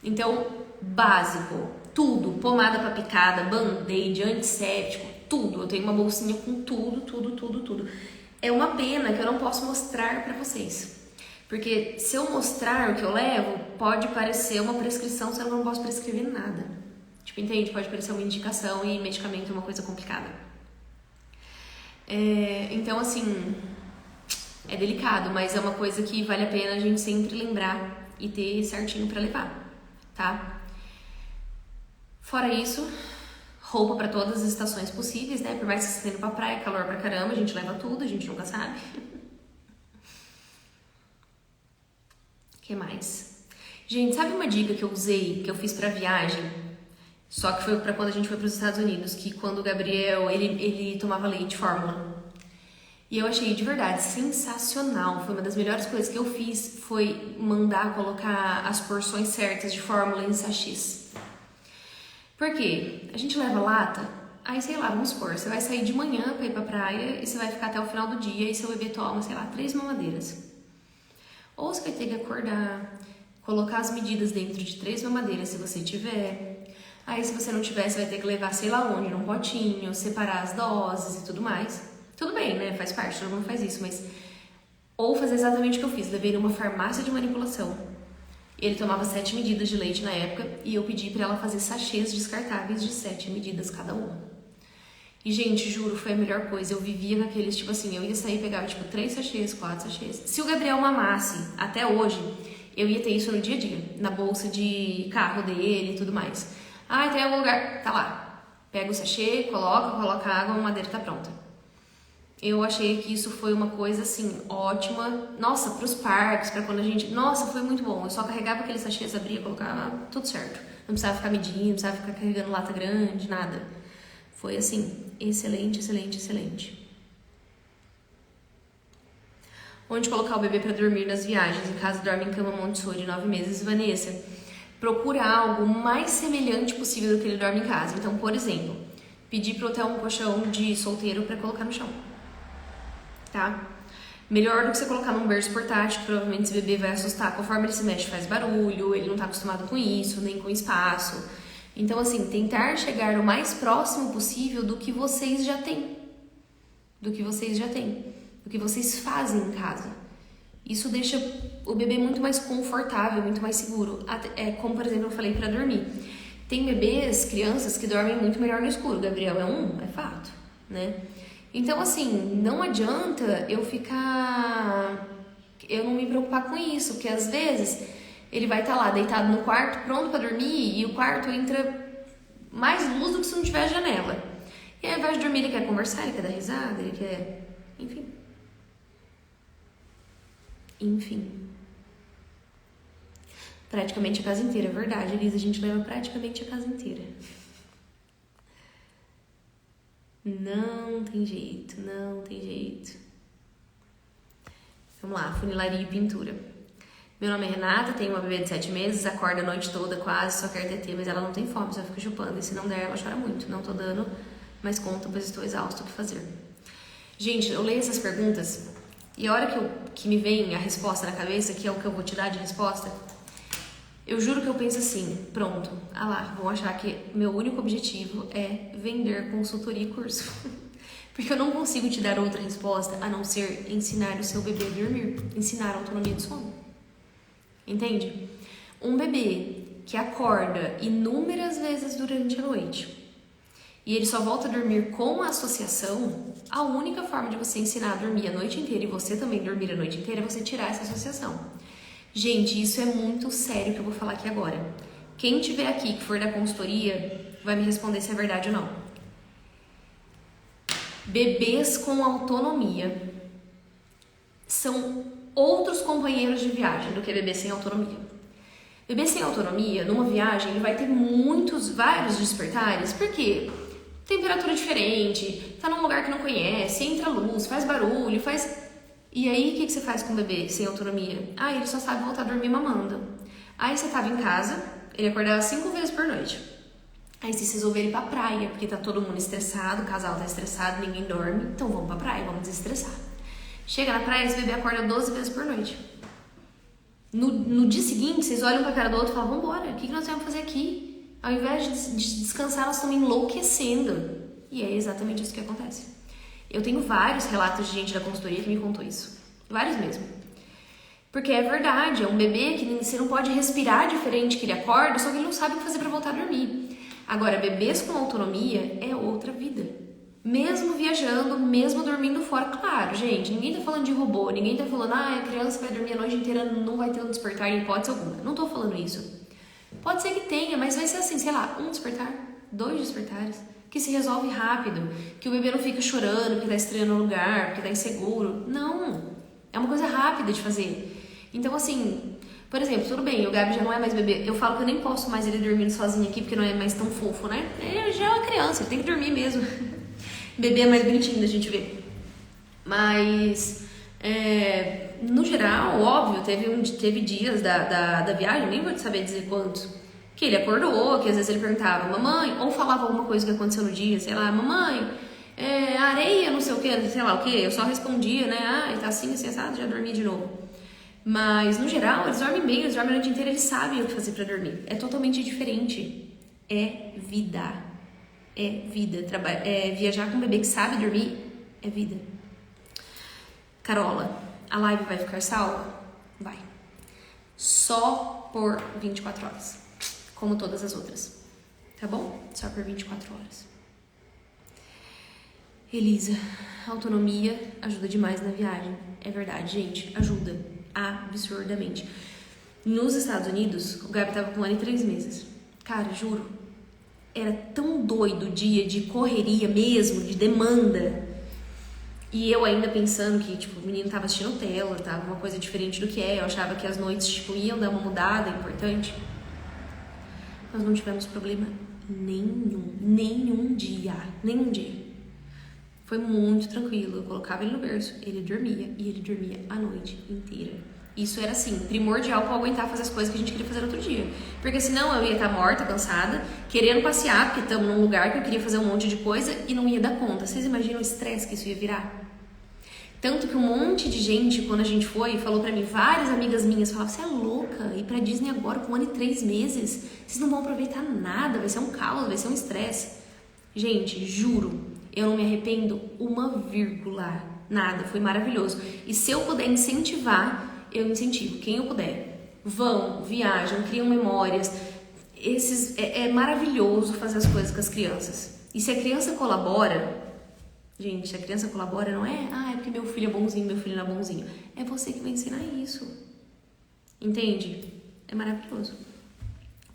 Então, básico. Tudo, pomada pra picada, band-aid, antisséptico, tudo. Eu tenho uma bolsinha com tudo. É uma pena que eu não posso mostrar pra vocês. Porque se eu mostrar o que eu levo, pode parecer uma prescrição, se eu não posso prescrever nada. Tipo, entende? Pode parecer uma indicação e medicamento é uma coisa complicada. Então, assim, é delicado, mas é uma coisa que vale a pena a gente sempre lembrar e ter certinho pra levar, tá? Fora isso, roupa pra todas as estações possíveis, né? Por mais que você esteja indo pra praia, calor pra caramba, a gente leva tudo, a gente nunca sabe. O que mais? Gente, sabe uma dica que eu usei, que eu fiz pra viagem? Só que foi pra quando a gente foi pros Estados Unidos, que quando o Gabriel, ele tomava leite fórmula. E eu achei de verdade sensacional. Foi uma das melhores coisas que eu fiz, foi mandar colocar as porções certas de fórmula em sachês. Por quê? A gente leva lata, aí sei lá, vamos supor, você vai sair de manhã pra ir pra praia e você vai ficar até o final do dia e seu bebê toma, sei lá, 3 mamadeiras. Ou você vai ter que acordar, colocar as medidas dentro de 3 mamadeiras se você tiver. Aí se você não tiver, você vai ter que levar sei lá onde, num potinho, separar as doses e tudo mais. Tudo bem, né? Faz parte, todo mundo faz isso, mas... Ou fazer exatamente o que eu fiz, levei numa farmácia de manipulação. Ele tomava 7 medidas de leite na época e eu pedi pra ela fazer sachês descartáveis de 7 medidas cada uma. E, gente, juro, foi a melhor coisa. Eu vivia naqueles, tipo assim, eu ia sair e pegava, tipo, 3 sachês, 4 sachês. Se o Gabriel mamasse até hoje, eu ia ter isso no dia a dia, na bolsa de carro dele e tudo mais. Ah, tem algum lugar? Tá lá. Pega o sachê, coloca água, a mamadeira tá pronta. Eu achei que isso foi uma coisa, assim, ótima. Nossa, pros parques, pra quando a gente... Nossa, foi muito bom. Eu só carregava aqueles sachês, abria, colocava, tudo certo. Não precisava ficar medindo, não precisava ficar carregando lata grande, nada. Foi, assim, excelente, excelente, excelente. Onde colocar o bebê pra dormir nas viagens? Em casa dorme em cama Montessori de 9 meses. Vanessa, procura algo o mais semelhante possível do que ele dorme em casa. Então, por exemplo, pedir pro hotel um colchão de solteiro pra colocar no chão. Tá? Melhor do que você colocar num berço portátil, que provavelmente esse bebê vai assustar. Conforme ele se mexe, faz barulho, ele não tá acostumado com isso, nem com espaço. Então, assim, tentar chegar o mais próximo possível do que vocês já têm. Do que vocês já têm. Do que vocês fazem em casa. Isso deixa o bebê muito mais confortável, muito mais seguro. Como, por exemplo, eu falei pra dormir. Tem bebês, crianças, que dormem muito melhor no escuro. O Gabriel é fato, né? Então, assim, não adianta eu não me preocupar com isso, porque às vezes ele vai estar lá deitado no quarto, pronto pra dormir, e o quarto entra mais luz do que se não tiver janela. E aí, ao invés de dormir, ele quer conversar, ele quer dar risada, ele quer... Enfim. Praticamente a casa inteira, é verdade, Elisa, a gente leva praticamente a casa inteira. Não tem jeito, não tem jeito. Vamos lá, funilaria e pintura. Meu nome é Renata, tenho uma bebê de 7 meses, acorda a noite toda quase, só quer TT, mas ela não tem fome, só fica chupando. E se não der, ela chora muito. Não tô dando mais conta, pois estou exausta, o que fazer? Gente, eu leio essas perguntas e a hora que me vem a resposta na cabeça, que é o que eu vou te dar de resposta, eu juro que eu penso assim, pronto, vão achar que meu único objetivo é vender consultoria e curso. Porque eu não consigo te dar outra resposta a não ser ensinar o seu bebê a dormir, ensinar a autonomia de sono. Entende? Um bebê que acorda inúmeras vezes durante a noite e ele só volta a dormir com a associação, a única forma de você ensinar a dormir a noite inteira e você também dormir a noite inteira é você tirar essa associação. Gente, isso é muito sério que eu vou falar aqui agora. Quem tiver aqui que for da consultoria vai me responder se é verdade ou não. Bebês com autonomia são outros companheiros de viagem do que bebê sem autonomia. Bebê sem autonomia, numa viagem, ele vai ter vários despertares, porque temperatura diferente, tá num lugar que não conhece, entra luz, faz barulho, E aí, o que você faz com o bebê sem autonomia? Ele só sabe voltar a dormir mamando. Aí você tava em casa, ele acordava 5 vezes por noite. Aí você resolveu ir pra praia, porque tá todo mundo estressado, o casal tá estressado, ninguém dorme, então vamos pra praia, vamos desestressar. Chega na praia, esse bebê acorda 12 vezes por noite. No dia seguinte, vocês olham pra cara do outro e falam, vambora, o que nós vamos fazer aqui? Ao invés de descansar, nós estamos enlouquecendo. E é exatamente isso que acontece. Eu tenho vários relatos de gente da consultoria que me contou isso. Vários mesmo. Porque é verdade, é um bebê que você não pode respirar diferente que ele acorda, só que ele não sabe o que fazer pra voltar a dormir. Agora, bebês com autonomia é outra vida. Mesmo viajando, mesmo dormindo fora. Claro, gente, ninguém tá falando de robô, ninguém tá falando, a criança vai dormir a noite inteira, não vai ter um despertar em hipótese alguma. Não tô falando isso. Pode ser que tenha, mas vai ser assim, sei lá, 1 despertar, 2 despertares, que se resolve rápido, que o bebê não fica chorando porque tá estranhando o lugar, porque tá inseguro. Não, é uma coisa rápida de fazer. Então, assim, por exemplo, tudo bem, o Gabi já não é mais bebê. Eu falo que eu nem posso mais ele dormindo sozinho aqui, porque não é mais tão fofo, né? Ele já é uma criança, ele tem que dormir mesmo. Bebê é mais bonitinho da gente ver. Mas, no geral, óbvio, teve dias da viagem, nem vou saber dizer quantos, que ele acordou, que às vezes ele perguntava, mamãe, ou falava alguma coisa que aconteceu no dia, sei lá, mamãe, areia, não sei o que, sei lá o que, eu só respondia, né, ele tá assim, assado, já dormi de novo. Mas, no geral, eles dormem bem, eles dormem a noite inteira, eles sabem o que fazer pra dormir. É totalmente diferente. É vida. É vida. Viajar com um bebê que sabe dormir é vida. Carola, a live vai ficar salva? Vai. Só por 24 horas, como todas as outras, tá bom? Só por 24 horas. Elisa, autonomia ajuda demais na viagem. É verdade, gente, ajuda absurdamente. Nos Estados Unidos, o Gabi tava com 1 ano e 3 meses. Cara, juro, era tão doido o dia de correria mesmo, de demanda. E eu ainda pensando que, tipo, o menino tava assistindo tela, tava uma coisa diferente do que é. Eu achava que as noites, tipo, iam dar uma mudada importante. Nós não tivemos problema nenhum dia. Foi muito tranquilo. Eu colocava ele no berço, ele dormia e ele dormia a noite inteira. Isso era, assim, primordial pra aguentar fazer as coisas que a gente queria fazer no outro dia. Porque senão eu ia estar morta, cansada, querendo passear, porque estamos num lugar que eu queria fazer um monte de coisa e não ia dar conta. Vocês imaginam o estresse que isso ia virar? Tanto que um monte de gente, quando a gente foi, falou pra mim, várias amigas minhas falavam, você é louca, ir pra Disney agora com 1 ano e 3 meses, vocês não vão aproveitar nada, vai ser um caos, vai ser um estresse. Gente, juro, eu não me arrependo uma vírgula, nada, foi maravilhoso. E se eu puder incentivar, eu incentivo, quem eu puder. Vão, viajam, criam memórias. É maravilhoso fazer as coisas com as crianças. E se a criança colabora, gente, se a criança colabora, não é, é porque meu filho é bonzinho, meu filho não é bonzinho. É você que vai ensinar isso. Entende? É maravilhoso.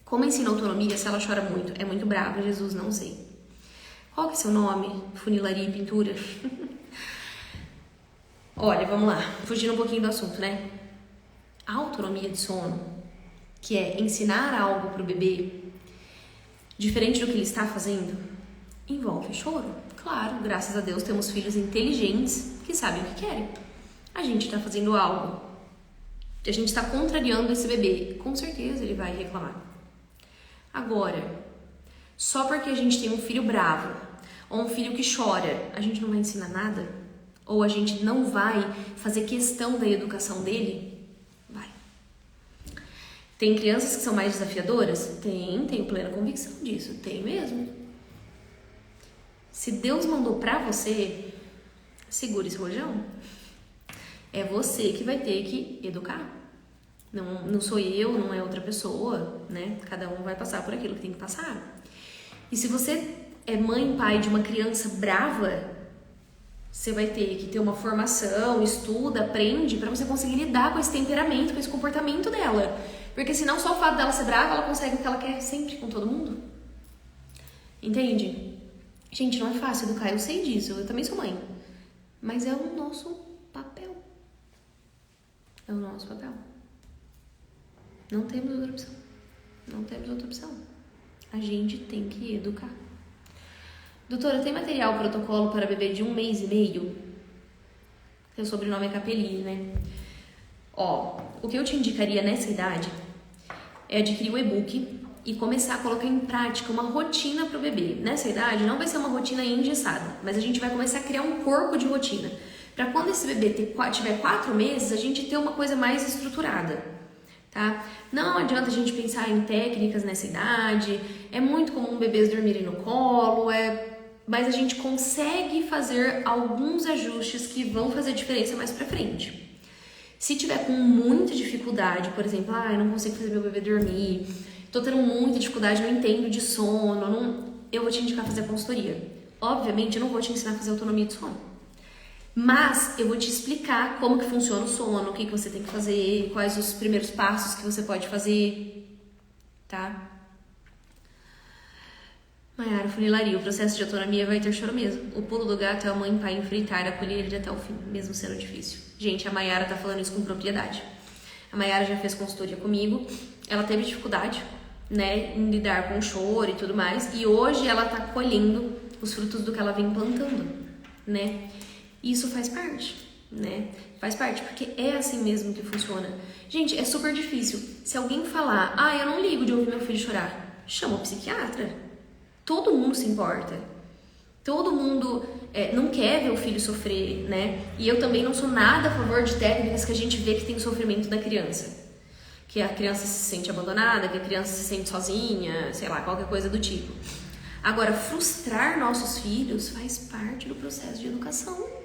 Como ensina autonomia se ela chora muito? É muito brava, Jesus, não sei. Qual que é seu nome? Funilaria e pintura? Olha, vamos lá. Fugindo um pouquinho do assunto, né? A autonomia de sono, que é ensinar algo pro bebê, diferente do que ele está fazendo, envolve choro. Claro, graças a Deus temos filhos inteligentes que sabem o que querem. A gente está fazendo algo, a gente está contrariando esse bebê, com certeza ele vai reclamar. Agora, só porque a gente tem um filho bravo ou um filho que chora, a gente não vai ensinar nada? Ou a gente não vai fazer questão da educação dele? Vai. Tem crianças que são mais desafiadoras? Tenho plena convicção disso, tem mesmo. Se Deus mandou pra você, segure esse rojão. É você que vai ter que educar. Não sou eu, não é outra pessoa, né? Cada um vai passar por aquilo que tem que passar. E se você é mãe, pai de uma criança brava, você vai ter que ter uma formação, estuda, aprende pra você conseguir lidar com esse temperamento, com esse comportamento dela. Porque senão só o fato dela ser brava, ela consegue o que ela quer sempre com todo mundo. Entende? Gente, não é fácil educar, eu sei disso, eu também sou mãe. Mas é o nosso papel. É o nosso papel. Não temos outra opção. Não temos outra opção. A gente tem que educar. Doutora, tem material protocolo para bebê de 1 mês e meio? Seu sobrenome é Capelli, né? O que eu te indicaria nessa idade é adquirir o e-book e começar a colocar em prática uma rotina para o bebê. Nessa idade não vai ser uma rotina engessada, mas a gente vai começar a criar um corpo de rotina. Para quando esse bebê tiver 4 meses, a gente ter uma coisa mais estruturada, tá? Não adianta a gente pensar em técnicas nessa idade, é muito comum bebês dormirem no colo, mas a gente consegue fazer alguns ajustes que vão fazer diferença mais pra frente. Se tiver com muita dificuldade, por exemplo, eu não consigo fazer meu bebê dormir, tô tendo muita dificuldade, não entendo de sono, eu vou te indicar fazer consultoria. Obviamente, eu não vou te ensinar a fazer autonomia de sono, mas eu vou te explicar como que funciona o sono, o que você tem que fazer, quais os primeiros passos que você pode fazer, tá? Maiara, funilaria, o processo de autonomia vai ter choro mesmo. O pulo do gato é a mãe e pai enfrentar, acolher ele até o fim, mesmo sendo difícil. Gente, a Maiara tá falando isso com propriedade. A Maiara já fez consultoria comigo, ela teve dificuldade, né, em lidar com o choro e tudo mais, e hoje ela tá colhendo os frutos do que ela vem plantando, né? E isso faz parte, né? Faz parte, porque é assim mesmo que funciona. Gente, é super difícil. Se alguém falar, eu não ligo de ouvir meu filho chorar, chama o psiquiatra. Todo mundo se importa. Todo mundo não quer ver o filho sofrer, né? E eu também não sou nada a favor de técnicas que a gente vê que tem sofrimento da criança. Que a criança se sente abandonada, que a criança se sente sozinha, sei lá, qualquer coisa do tipo. Agora, frustrar nossos filhos faz parte do processo de educação.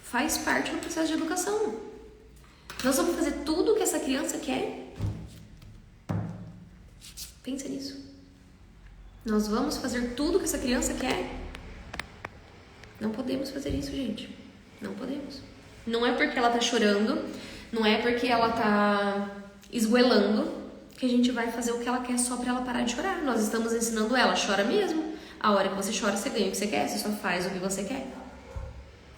Faz parte do processo de educação. Nós vamos fazer tudo o que essa criança quer. Pensa nisso. Nós vamos fazer tudo que essa criança quer? Não podemos fazer isso, gente. Não podemos. Não é porque ela tá chorando, não é porque ela tá esgoelando que a gente vai fazer o que ela quer só pra ela parar de chorar. Nós estamos ensinando ela, chora mesmo. A hora que você chora, você ganha o que você quer, você só faz o que você quer.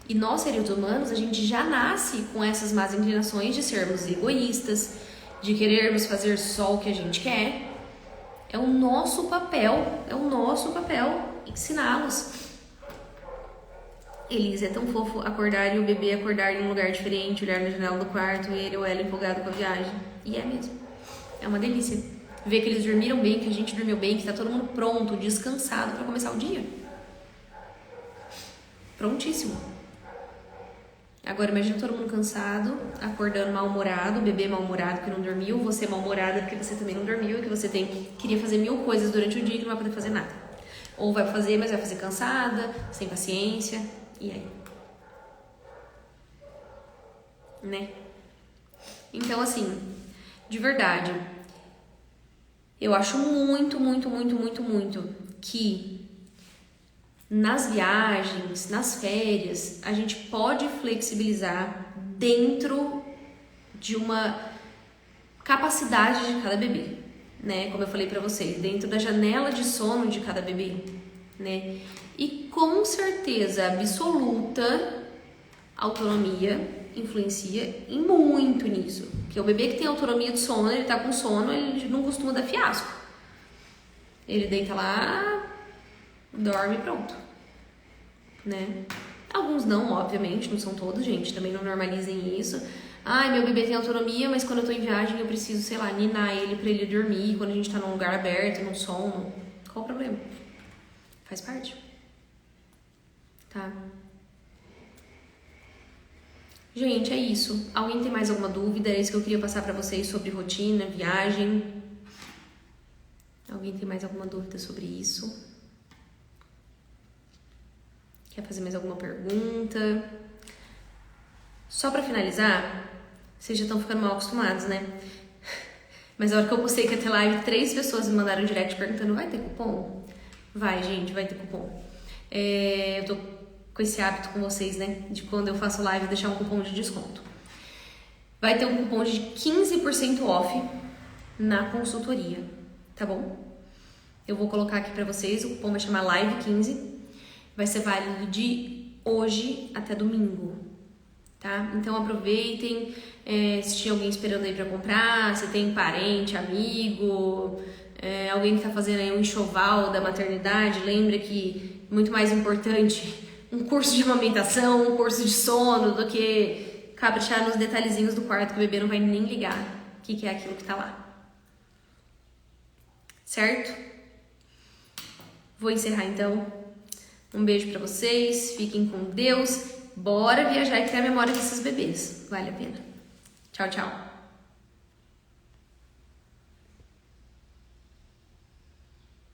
E nós, seres humanos, a gente já nasce com essas más inclinações de sermos egoístas, de querermos fazer só o que a gente quer. É o nosso papel ensiná-los. Elise, é tão fofo acordar e o bebê acordar em um lugar diferente, olhar na janela do quarto, ele ou ela empolgado com a viagem. E é mesmo. É uma delícia. Ver que eles dormiram bem, que a gente dormiu bem, que tá todo mundo pronto, descansado pra começar o dia. Prontíssimo. Agora imagina todo mundo cansado, acordando mal-humorado, o bebê mal-humorado que não dormiu, você mal-humorada porque você também não dormiu, que você queria fazer 1000 coisas durante o dia e que não vai poder fazer nada. Ou vai fazer, mas vai fazer cansada, sem paciência. E aí? Né? Então, assim, de verdade, eu acho muito que nas viagens, nas férias, a gente pode flexibilizar dentro de uma capacidade de cada bebê, né? Como eu falei pra vocês, dentro da janela de sono de cada bebê, né? E com certeza absoluta, a autonomia influencia em muito nisso. Porque o bebê que tem autonomia de sono, ele tá com sono, ele não costuma dar fiasco. Ele deita lá, dorme e pronto, né? Alguns não, obviamente, não são todos, gente, também não normalizem isso. Ai, meu bebê tem autonomia, mas quando eu tô em viagem eu preciso, sei lá, ninar ele pra ele dormir, quando a gente tá num lugar aberto, num sono. Qual o problema? Faz parte. Tá? Gente, é isso. Alguém tem mais alguma dúvida? É isso que eu queria passar pra vocês sobre rotina, viagem. Alguém tem mais alguma dúvida sobre isso? Quer fazer mais alguma pergunta? Só pra finalizar, vocês já estão ficando mal acostumados, né? Mas a hora que eu postei que ia ter live, 3 pessoas me mandaram um direct perguntando: vai ter cupom? Vai, gente, vai ter cupom. Eu tô com esse hábito com vocês, né? De quando eu faço live, deixar um cupom de desconto. Vai ter um cupom de 15% off na consultoria, tá bom? Eu vou colocar aqui pra vocês, o cupom vai chamar Live15. Vai ser válido de hoje até domingo, tá? Então aproveitem, se tinha alguém esperando aí pra comprar, se tem parente, amigo, alguém que tá fazendo aí um enxoval da maternidade, lembra que muito mais importante um curso de amamentação, um curso de sono, do que caprichar nos detalhezinhos do quarto que o bebê não vai nem ligar o que é aquilo que tá lá. Certo? Vou encerrar então. Um beijo pra vocês, fiquem com Deus. Bora viajar e criar memória desses bebês. Vale a pena. Tchau, tchau.